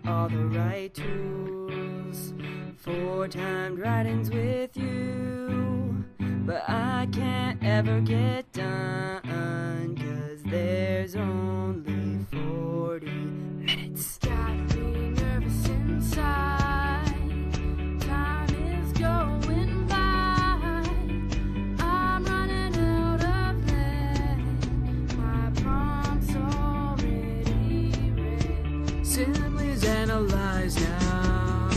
got all the right tools for timed writings with you, but I can't ever get done, 'cause there's only 40 minutes. Got me nervous inside. Time is going by. I'm running out of lead. My prompt's already read. Similes analyze now,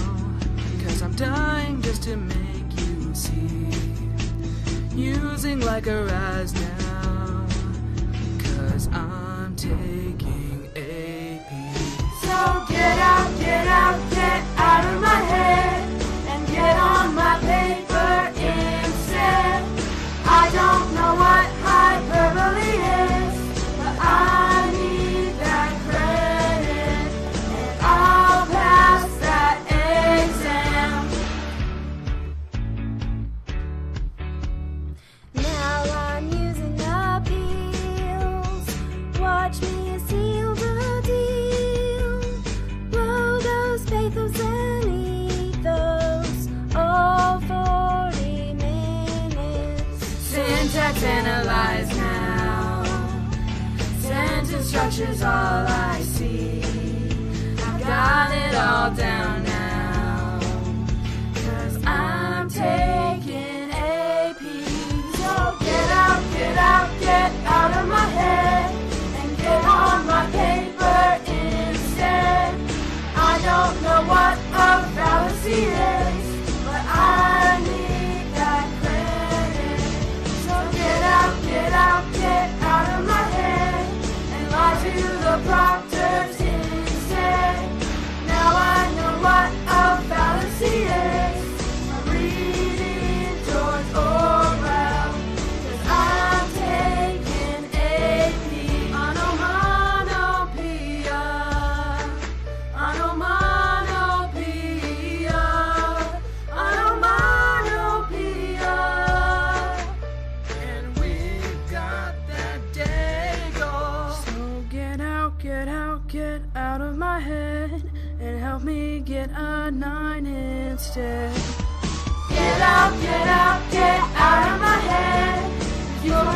'cause I'm dying just to make you see. Using like a rise now, 'cause I'm taking AP. So get out of my head and get on my paper instead. I don't know what hyperbole is, but I need that credit, and I'll pass that exam. Now I'm using appeals. Watch me seal the deal. Logos, pathos, and ethos, all 40 minutes. Syntax analyze now, sentence structure's all I see. I've got it all down now, 'cause I'm taking AP. So get out of my head and get on my paper instead. I don't know what a fallacy is, but I need that credit. So get out of my head and lie to the proctors instead. Now I know what a fallacy is. I'm reading George Orwell, 'cause I'm taking AP. Onomatopoeia, onomatopoeia, onomatopoeia. And we've got that day goal. So get out of my head and help me get a 9 instead. Get out of my head. You're